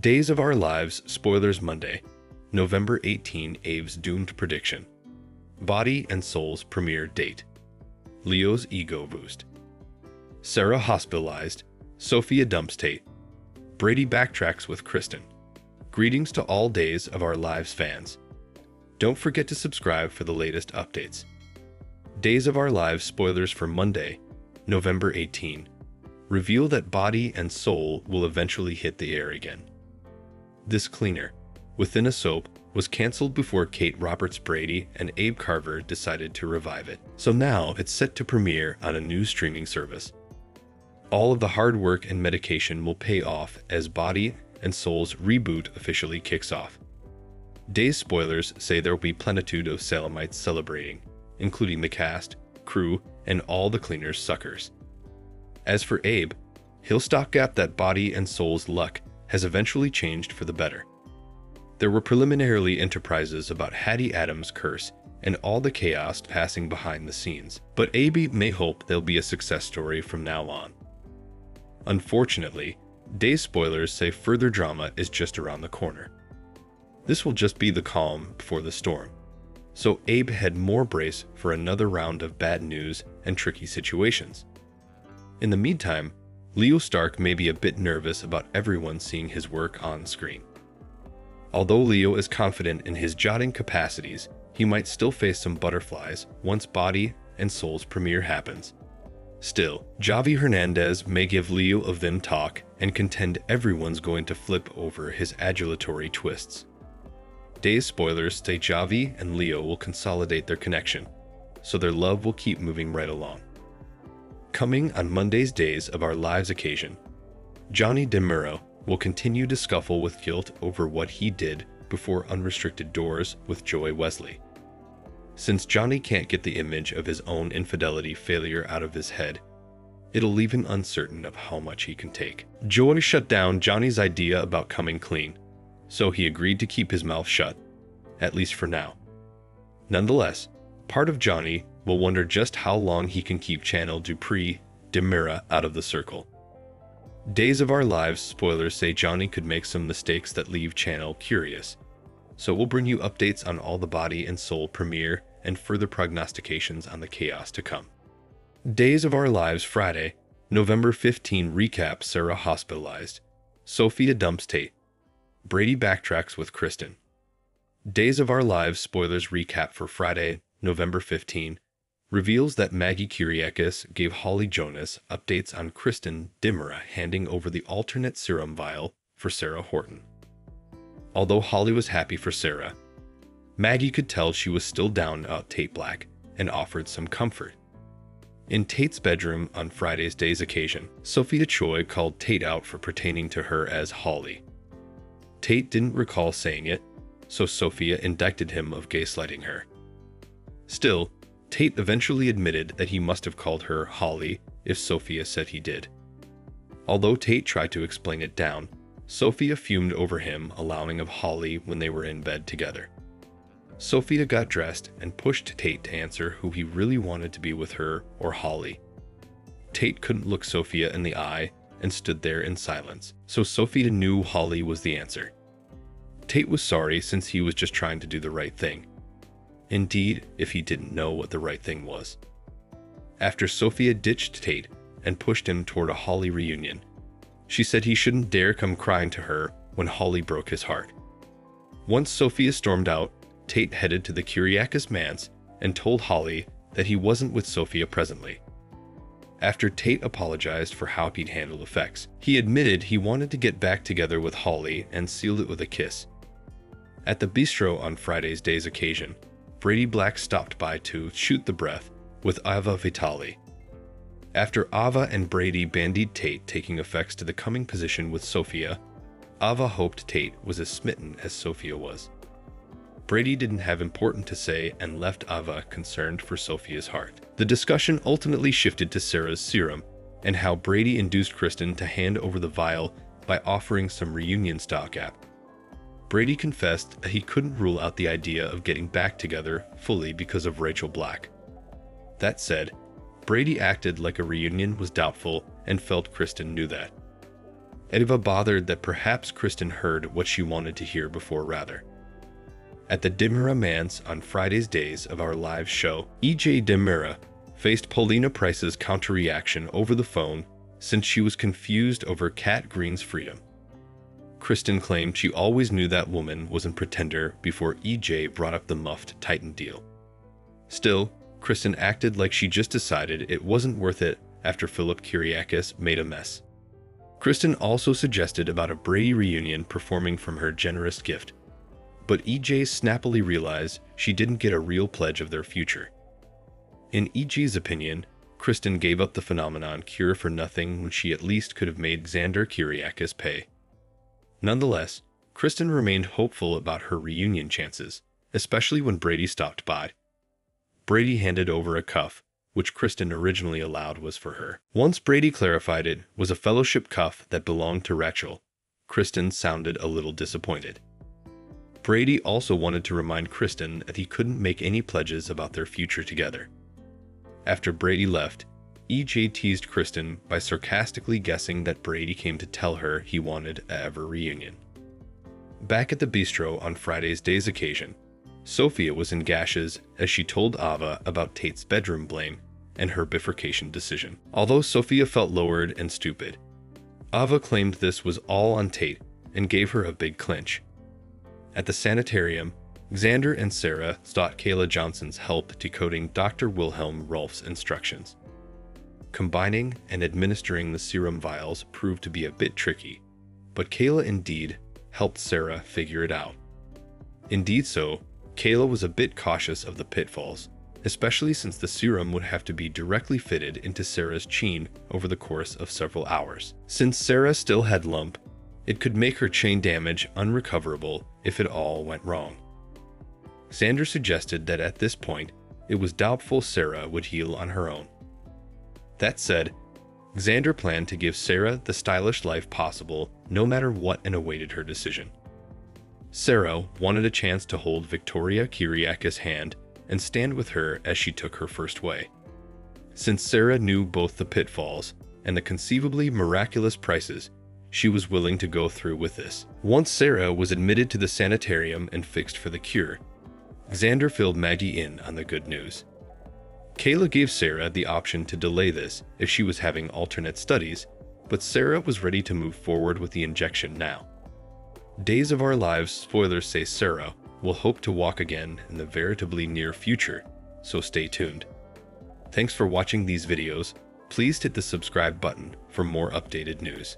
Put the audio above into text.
Days of Our Lives spoilers Monday, November 18. Abe's doomed prediction. Body and Soul's premiere date. Leo's ego boost. Sarah hospitalized. Sophia dumps Tate. Brady backtracks with Kristen. Greetings to all Days of Our Lives fans. Don't forget to subscribe for the latest updates. Days of Our Lives spoilers for Monday, November 18. Reveal that Body and Soul will eventually hit the air again. This cleaner, within a soap, was canceled before Kate Roberts Brady and Abe Carver decided to revive it. So now it's set to premiere on a new streaming service. All of the hard work and medication will pay off as Body and Soul's reboot officially kicks off. Days spoilers say there will be plenitude of Salemites celebrating, including the cast, crew, and all the cleaners' suckers. As for Abe, he'll stopgap that Body and Soul's luck has eventually changed for the better. There were preliminarily enterprises about Hattie Adams' curse and all the chaos passing behind the scenes, but Abe may hope there'll be a success story from now on. Unfortunately, Days spoilers say further drama is just around the corner. This will just be the calm before the storm, so Abe had more brace for another round of bad news and tricky situations. In the meantime, Leo Stark may be a bit nervous about everyone seeing his work on screen. Although Leo is confident in his jotting capacities, he might still face some butterflies once Body and Soul's premiere happens. Still, Javi Hernandez may give Leo a vim talk and contend everyone's going to flip over his adulatory twists. Days spoilers say Javi and Leo will consolidate their connection, so their love will keep moving right along. Coming on Monday's Days of Our Lives occasion, Johnny DeMuro will continue to scuffle with guilt over what he did before Unrestricted Doors with Joy Wesley. Since Johnny can't get the image of his own infidelity failure out of his head, it'll leave him uncertain of how much he can take. Joy shut down Johnny's idea about coming clean, so he agreed to keep his mouth shut, at least for now. Nonetheless, part of Johnny will wonder just how long he can keep Channel Dupree DeMuro out of the circle. Days of Our Lives spoilers say Johnny could make some mistakes that leave Channel curious, so we'll bring you updates on all the Body and Soul premiere and further prognostications on the chaos to come. Days of Our Lives Friday, November 15 recap. Sarah hospitalized. Sophia dumps Tate. Brady backtracks with Kristen. Days of Our Lives spoilers recap for Friday, November 15, reveals that Maggie Kyriakis gave Holly Jonas updates on Kristen DeMuro handing over the alternate serum vial for Sarah Horton. Although Holly was happy for Sarah, Maggie could tell she was still down about Tate Black and offered some comfort. In Tate's bedroom on Friday's Days occasion, Sophia Choi called Tate out for pertaining to her as Holly. Tate didn't recall saying it, so Sophia indicted him of gaslighting her. Still, Tate eventually admitted that he must have called her Holly if Sophia said he did. Although Tate tried to explain it down, Sophia fumed over him allowing of Holly when they were in bed together. Sophia got dressed and pushed Tate to answer who he really wanted to be with her or Holly. Tate couldn't look Sophia in the eye and stood there in silence, so Sophia knew Holly was the answer. Tate was sorry since he was just trying to do the right thing. Indeed, if he didn't know what the right thing was. After Sophia ditched Tate and pushed him toward a Holly reunion, she said he shouldn't dare come crying to her when Holly broke his heart. Once Sophia stormed out, Tate headed to the Kyriakis manse and told Holly that he wasn't with Sophia presently. After Tate apologized for how he'd handled effects, he admitted he wanted to get back together with Holly and sealed it with a kiss. At the bistro on Friday's Days occasion, Brady Black stopped by to shoot the breath with Ava Vitali. After Ava and Brady bandied Tate taking effects to the coming position with Sophia, Ava hoped Tate was as smitten as Sophia was. Brady didn't have important to say and left Ava concerned for Sophia's heart. The discussion ultimately shifted to Sarah's serum and how Brady induced Kristen to hand over the vial by offering some reunion stopgap. Brady confessed that he couldn't rule out the idea of getting back together fully because of Rachel Black. That said, Brady acted like a reunion was doubtful and felt Kristen knew that. Eva bothered that perhaps Kristen heard what she wanted to hear before rather. At the Demira Manse on Friday's Days of Our Lives show, E.J. Demira faced Paulina Price's counter-reaction over the phone since she was confused over Kat Green's freedom. Kristen claimed she always knew that woman was a pretender before E.J. brought up the muffed Titan deal. Still, Kristen acted like she just decided it wasn't worth it after Philip Kyriakis made a mess. Kristen also suggested about a Brady reunion performing from her generous gift, but E.J. snappily realized she didn't get a real pledge of their future. In E.J.'s opinion, Kristen gave up the phenomenon cure for nothing when she at least could have made Xander Kyriakis pay. Nonetheless, Kristen remained hopeful about her reunion chances, especially when Brady stopped by. Brady handed over a cuff, which Kristen originally allowed was for her. Once Brady clarified it was a fellowship cuff that belonged to Rachel, Kristen sounded a little disappointed. Brady also wanted to remind Kristen that he couldn't make any pledges about their future together. After Brady left, E.J. teased Kristen by sarcastically guessing that Brady came to tell her he wanted a ever reunion. Back at the bistro on Friday's Days occasion, Sophia was in gashes as she told Ava about Tate's bedroom blame and her bifurcation decision. Although Sophia felt lowered and stupid, Ava claimed this was all on Tate and gave her a big clinch. At the sanitarium, Xander and Sarah sought Kayla Johnson's help decoding Dr. Wilhelm Rolf's instructions. Combining and administering the serum vials proved to be a bit tricky, but Kayla indeed helped Sarah figure it out. Indeed so, Kayla was a bit cautious of the pitfalls, especially since the serum would have to be directly fitted into Sarah's chin over the course of several hours. Since Sarah still had lump, it could make her chain damage unrecoverable if it all went wrong. Xander suggested that at this point, it was doubtful Sarah would heal on her own. That said, Xander planned to give Sarah the stylish life possible no matter what and awaited her decision. Sarah wanted a chance to hold Victoria Kyriakis' hand and stand with her as she took her first way. Since Sarah knew both the pitfalls and the conceivably miraculous prices, she was willing to go through with this. Once Sarah was admitted to the sanitarium and fixed for the cure, Xander filled Maggie in on the good news. Kayla gave Sarah the option to delay this if she was having alternate studies, but Sarah was ready to move forward with the injection now. Days of Our Lives spoilers say Sarah will hope to walk again in the veritably near future, so stay tuned. Thanks for watching these videos. Please hit the subscribe button for more updated news.